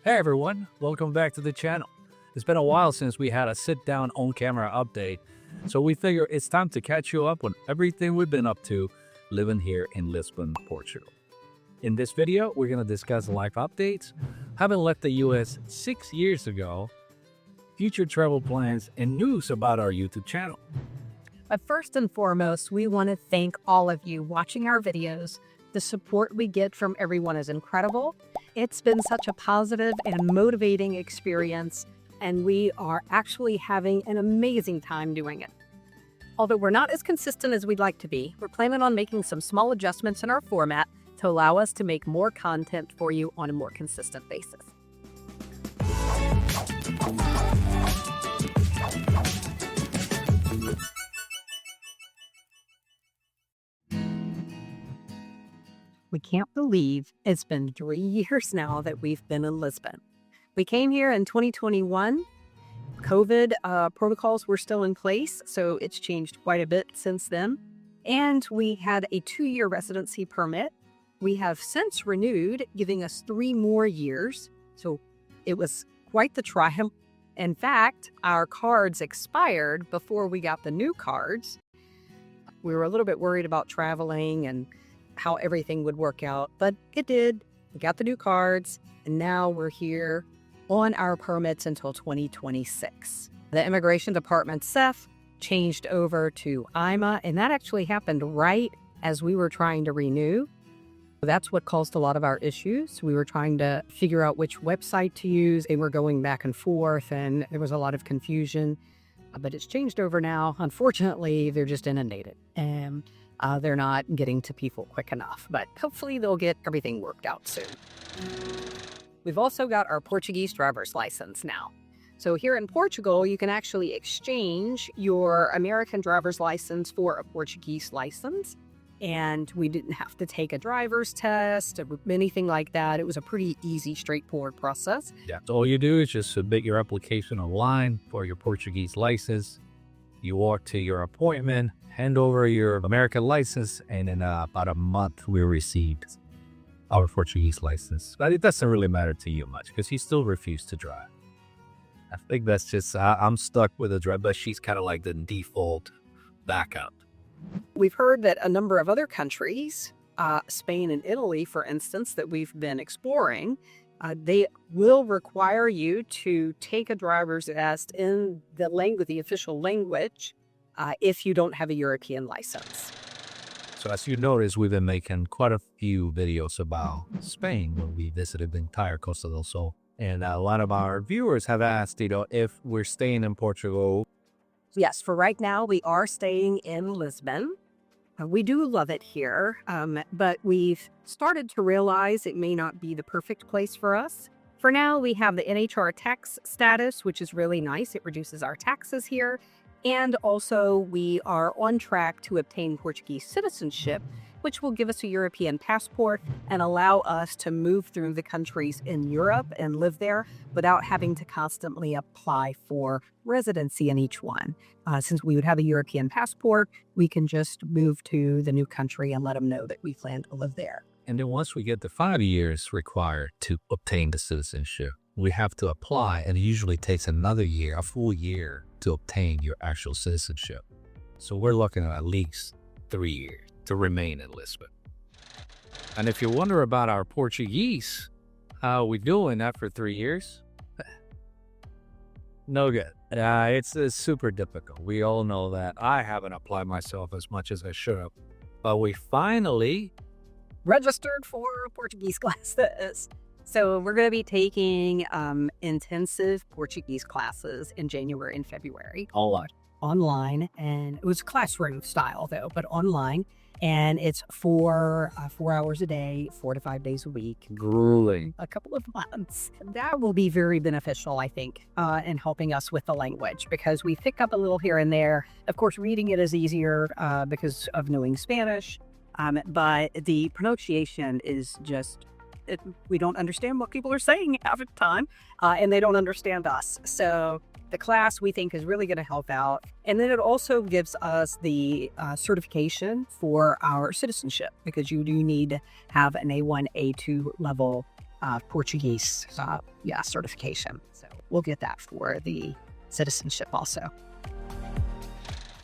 Hey everyone, welcome back to the channel. It's been a while since we had a sit-down on-camera update, so we figure it's time to catch you up on everything we've been up to living here in Lisbon, Portugal. In this video, we're going to discuss life updates, having left the US 6 years ago, future travel plans, and news about our YouTube channel. But first and foremost, we want to thank all of you watching our videos. The support we get from everyone is incredible. It's been such a positive and motivating experience, and we are actually having an amazing time doing it. Although we're not as consistent as we'd like to be, we're planning on making some small adjustments in our format to allow us to make more content for you on a more consistent basis. We can't believe it's been 3 years now that we've been in Lisbon. We came here in 2021. COVID protocols were still in place, so it's changed quite a bit since then. And we had a 2-year residency permit. We have since renewed, giving us 3 more years. So it was quite the triumph. In fact, our cards expired before we got the new cards. We were a little bit worried about traveling and how everything would work out, but it did. We got the new cards, and now we're here on our permits until 2026. The immigration department, SEF, changed over to IMA, and that actually happened right as we were trying to renew. That's what caused a lot of our issues. We were trying to figure out which website to use, and we're going back and forth, and there was a lot of confusion. But it's changed over now. Unfortunately, they're just inundated, and they're not getting to people quick enough, but hopefully they'll get everything worked out soon. We've also got our Portuguese driver's license now. So here in Portugal, you can actually exchange your American driver's license for a Portuguese license. And we didn't have to take a driver's test or anything like that. It was a pretty easy, straightforward process. Yeah, so all you do is just submit your application online for your Portuguese license. You walk to your appointment, hand over your American license, and in about a month, we received our Portuguese license. But it doesn't really matter to you much because you still refuse to drive. I think that's just, I'm stuck with a drive, but she's kind of like the default backup. We've heard that a number of other countries, Spain and Italy, for instance, that we've been exploring, they will require you to take a driver's test in the official language, if you don't have a European license. So as you notice, we've been making quite a few videos about Spain when we visited the entire Costa del Sol. And a lot of our viewers have asked, if we're staying in Portugal. Yes, for right now, we are staying in Lisbon. We do love it here, but we've started to realize it may not be the perfect place for us. For now, we have the NHR tax status, which is really nice. It reduces our taxes here. And also, we are on track to obtain Portuguese citizenship, which will give us a European passport and allow us to move through the countries in Europe and live there without having to constantly apply for residency in each one. Since we would have a European passport, we can just move to the new country and let them know that we plan to live there. And then once we get the 5 years required to obtain the citizenship, we have to apply, and it usually takes another year, a full year, to obtain your actual citizenship. So we're looking at least 3 years to remain in Lisbon. And if you wonder about our Portuguese, how are we doing after 3 years? No good. It's super difficult. We all know that. I haven't applied myself as much as I should have. But we finally registered for Portuguese classes. So we're going to be taking intensive Portuguese classes in January and February. Online, and it was classroom style though, but online. And it's 4 hours a day, 4 to 5 days a week. Grueling. A couple of months. That will be very beneficial, I think, in helping us with the language, because we pick up a little here and there. Of course, reading it is easier because of knowing Spanish, but the pronunciation is just, we don't understand what people are saying half the time, and they don't understand us. So the class, we think, is really going to help out. And then it also gives us the certification for our citizenship, because you do need to have an A1, A2 level Portuguese certification. So we'll get that for the citizenship also.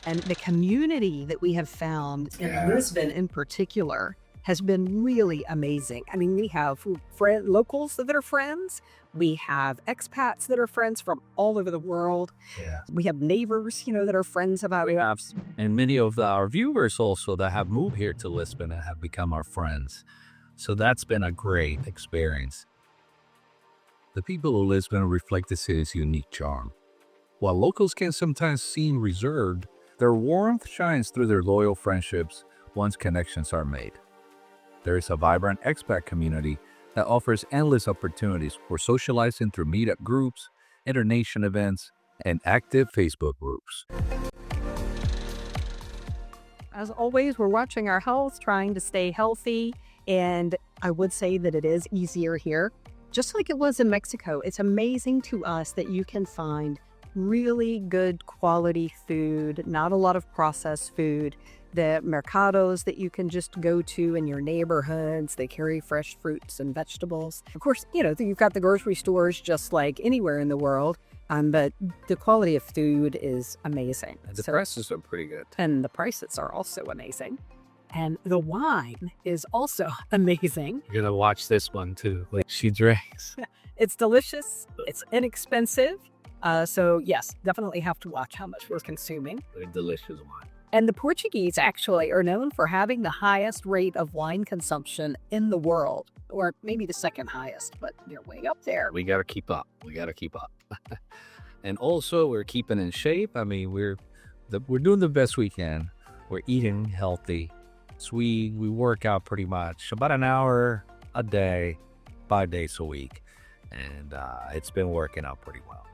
And the community that we have found in Lisbon in particular has been really amazing. I mean, we have locals that are friends. We have expats that are friends from all over the world. Yeah. We have neighbors, that are friends about us. And many of our viewers also that have moved here to Lisbon and have become our friends. So that's been a great experience. The people of Lisbon reflect the city's unique charm. While locals can sometimes seem reserved, their warmth shines through their loyal friendships once connections are made. There is a vibrant expat community that offers endless opportunities for socializing through meetup groups, internation events, and active Facebook groups. As always, we're watching our health, trying to stay healthy, and I would say that it is easier here. Just like it was in Mexico, it's amazing to us that you can find really good quality food, not a lot of processed food. The mercados that you can just go to in your neighborhoods, they carry fresh fruits and vegetables. Of course, you've got the grocery stores just like anywhere in the world, but the quality of food is amazing. And the prices are pretty good. And the prices are also amazing. And the wine is also amazing. You're going to watch this one too. Like she drinks. It's delicious. It's inexpensive. So yes, definitely have to watch how much we're consuming. Very delicious wine. And the Portuguese actually are known for having the highest rate of wine consumption in the world, or maybe the second highest, but they're way up there. We got to keep up. And also we're keeping in shape. I mean, we're doing the best we can. We're eating healthy. So we work out pretty much about an hour a day, 5 days a week. And it's been working out pretty well.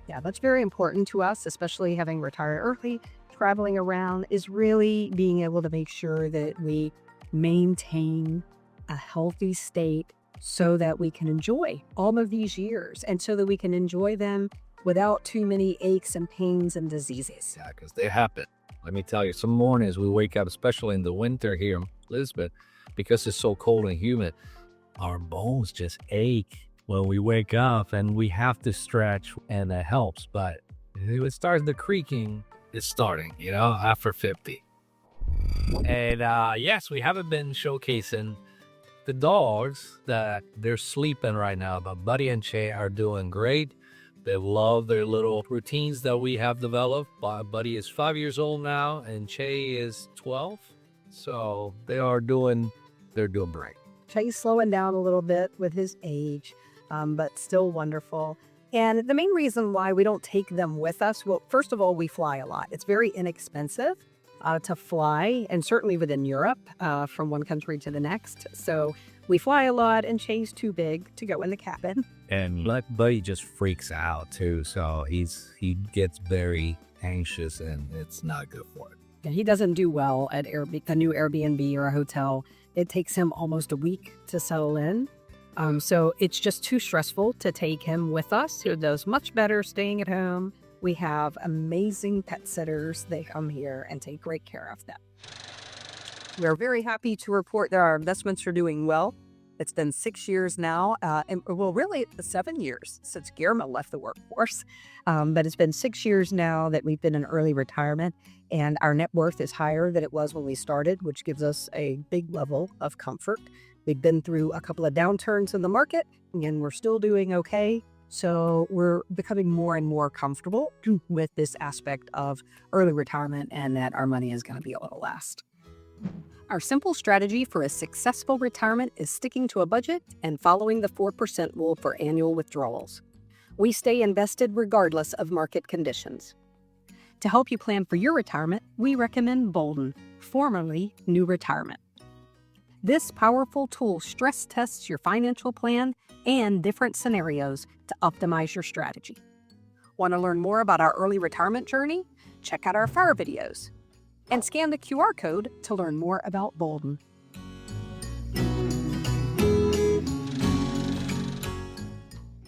Yeah, that's very important to us, especially having retired early. Traveling around is really being able to make sure that we maintain a healthy state so that we can enjoy all of these years and so that we can enjoy them without too many aches and pains and diseases. Yeah, because they happen. Let me tell you, some mornings we wake up, especially in the winter here in Lisbon, because it's so cold and humid, our bones just ache when we wake up and we have to stretch, and that helps. But if it starts the creaking, it's starting, after 50. And yes, we haven't been showcasing the dogs that they're sleeping right now, but Buddy and Che are doing great. They love their little routines that we have developed. Buddy is 5 years old now, and Che is 12. So they're doing great. Che's slowing down a little bit with his age, but still wonderful. And the main reason why we don't take them with us, well, first of all, we fly a lot. It's very inexpensive to fly, and certainly within Europe, from one country to the next. So we fly a lot, and Che's too big to go in the cabin. And Buddy just freaks out too, so he gets very anxious, and it's not good for him. And he doesn't do well at the new Airbnb or a hotel. It takes him almost a week to settle in. So it's just too stressful to take him with us. He does much better staying at home. We have amazing pet sitters. They come here and take great care of them. We're very happy to report that our investments are doing well. It's been 6 years now, really 7 years since Guillermo left the workforce. But it's been 6 years now that we've been in early retirement, and our net worth is higher than it was when we started, which gives us a big level of comfort. We've been through a couple of downturns in the market, and we're still doing okay. So we're becoming more and more comfortable with this aspect of early retirement and that our money is going to be able to last. Our simple strategy for a successful retirement is sticking to a budget and following the 4% rule for annual withdrawals. We stay invested regardless of market conditions. To help you plan for your retirement, we recommend Bolden, formerly New Retirement. This powerful tool stress tests your financial plan and different scenarios to optimize your strategy. Want to learn more about our early retirement journey? Check out our FOR videos and scan the QR code to learn more about Bolden.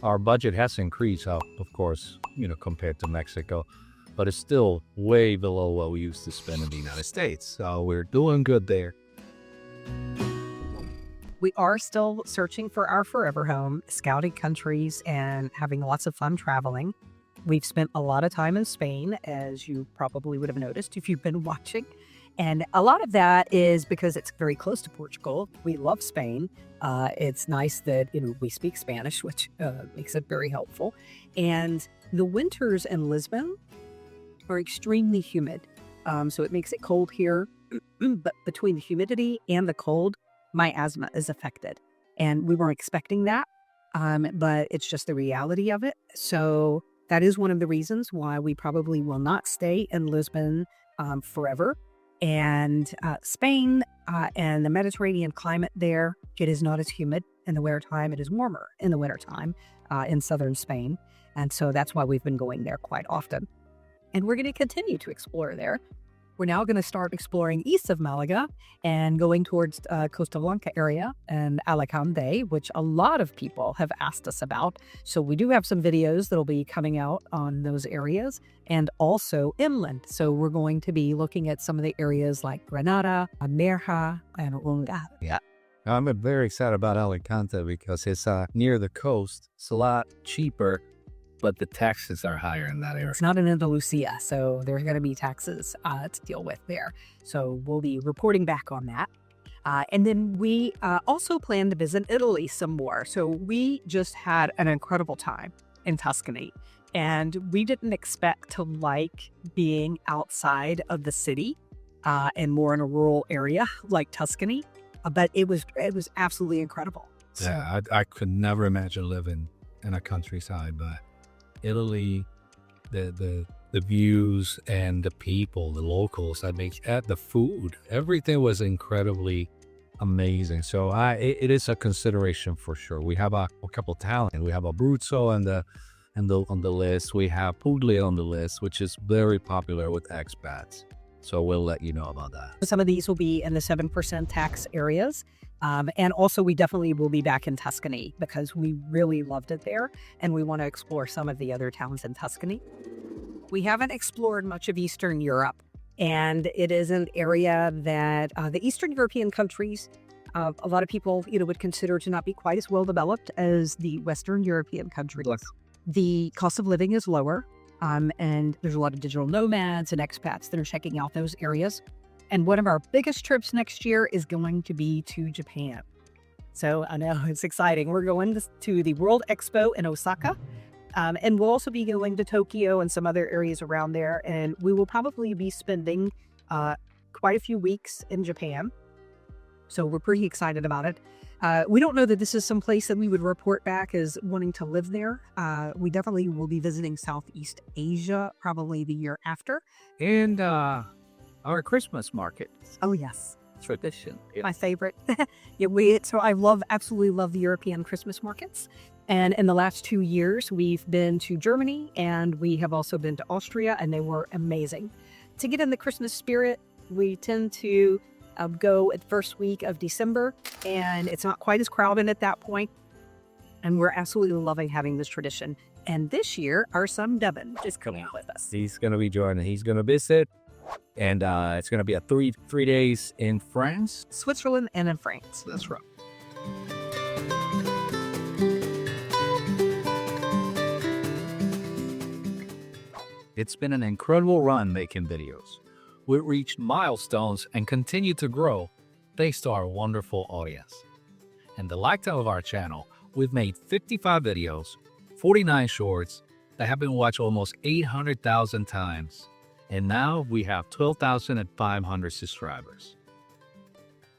Our budget has increased, of course, compared to Mexico, but it's still way below what we used to spend in the United States. So we're doing good there. We are still searching for our forever home, scouting countries, and having lots of fun traveling. We've spent a lot of time in Spain, as you probably would have noticed if you've been watching. And a lot of that is because it's very close to Portugal. We love Spain. It's nice that we speak Spanish, which makes it very helpful. And the winters in Lisbon are extremely humid. So it makes it cold here. But between the humidity and the cold, my asthma is affected. And we weren't expecting that, but it's just the reality of it. So that is one of the reasons why we probably will not stay in Lisbon forever. And Spain and the Mediterranean climate there, it is not as humid in the wintertime. It is warmer in the wintertime in southern Spain. And so that's why we've been going there quite often. And we're going to continue to explore there. We're now going to start exploring east of Malaga and going towards Costa area and Alicante, which a lot of people have asked us about. So we do have some videos that'll be coming out on those areas and also inland. So we're going to be looking at some of the areas like Granada, Nerja, and Ronda. Yeah. I'm very excited about Alicante because it's near the coast. It's a lot cheaper, but the taxes are higher in that area. It's not in Andalusia, so there's going to be taxes to deal with there. So we'll be reporting back on that. And then we also plan to visit Italy some more. So we just had an incredible time in Tuscany. And we didn't expect to like being outside of the city and more in a rural area like Tuscany. But it was absolutely incredible. Yeah, I could never imagine living in a countryside, but Italy, the views and the people, the locals, the food, everything was incredibly amazing. So it is a consideration for sure. We have a couple talent. We have Abruzzo on the list. We have Puglia on the list, which is very popular with expats. So we'll let you know about that. Some of these will be in the 7% tax areas. And also, we definitely will be back in Tuscany because we really loved it there. And we want to explore some of the other towns in Tuscany. We haven't explored much of Eastern Europe. And it is an area that the Eastern European countries, a lot of people would consider to not be quite as well developed as the Western European countries. Look. The cost of living is lower. And there's a lot of digital nomads and expats that are checking out those areas. And one of our biggest trips next year is going to be to Japan. So I know it's exciting. We're going to the World Expo in Osaka. And we'll also be going to Tokyo and some other areas around there. And we will probably be spending quite a few weeks in Japan. So we're pretty excited about it. We don't know that this is some place that we would report back as wanting to live there. We definitely will be visiting Southeast Asia probably the year after. And our Christmas market. Oh, yes. Tradition. Yeah. My favorite. So I absolutely love the European Christmas markets. And in the last 2 years, we've been to Germany and we have also been to Austria, and they were amazing. To get in the Christmas spirit, we tend to go at the first week of December, and it's not quite as crowded at that point. And we're absolutely loving having this tradition. And this year, our son Devin is coming with us. He's going to be joining. He's going to visit. And it's going to be a three days in France, Switzerland, and in France. That's right. It's been an incredible run making videos. We've reached milestones and continue to grow thanks to our wonderful audience. In the lifetime of our channel, we've made 55 videos, 49 shorts that have been watched almost 800,000 times. And now we have 12,500 subscribers.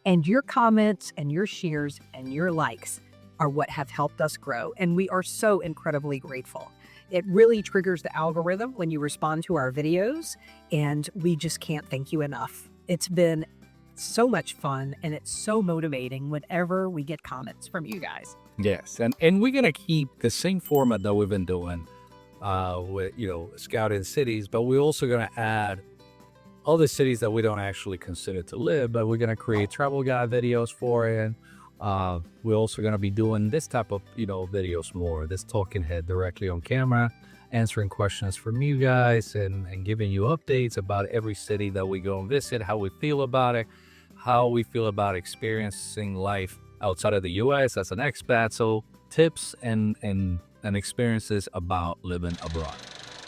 And your comments and your shares and your likes are what have helped us grow. And we are so incredibly grateful. It really triggers the algorithm when you respond to our videos. And we just can't thank you enough. It's been so much fun and it's so motivating whenever we get comments from you guys. Yes. And we're going to keep the same format that we've been doing with, scouting cities, but we're also going to add other cities that we don't actually consider to live, but we're going to create travel guide videos for it. We're also going to be doing this type of, videos more, this talking head directly on camera, answering questions from you guys and giving you updates about every city that we go and visit, how we feel about it, how we feel about experiencing life outside of the U.S. as an expat. So tips and experiences about living abroad.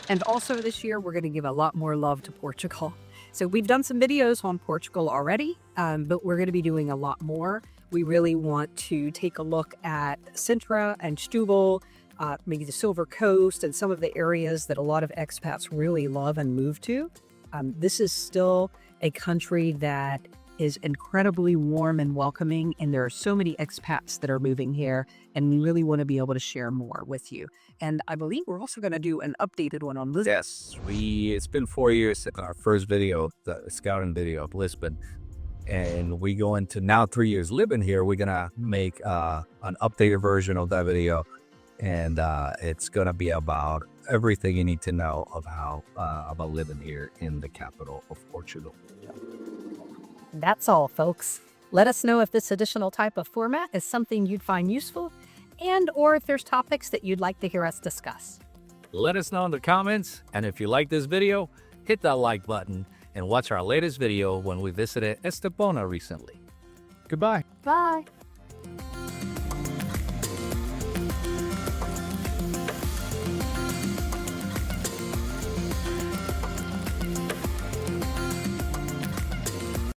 And also this year, we're going to give a lot more love to Portugal. So we've done some videos on Portugal already, but we're going to be doing a lot more. We really want to take a look at Sintra and Setúbal, maybe the Silver Coast, and some of the areas that a lot of expats really love and move to. This is still a country that is incredibly warm and welcoming, and there are so many expats that are moving here, and we really want to be able to share more with you. And I believe we're also going to do an updated one on Lisbon. Yes, it's been 4 years since our first video, the scouting video of Lisbon, and we go into now 3 years living here. We're gonna make an updated version of that video, and it's gonna be about everything you need to know of how about living here in the capital of Portugal. That's all, folks. Let us know if this additional type of format is something you'd find useful, and or if there's topics that you'd like to hear us discuss. Let us know in the comments, and if you like this video, hit that like button and watch our latest video when we visited Estepona recently. Goodbye. Bye.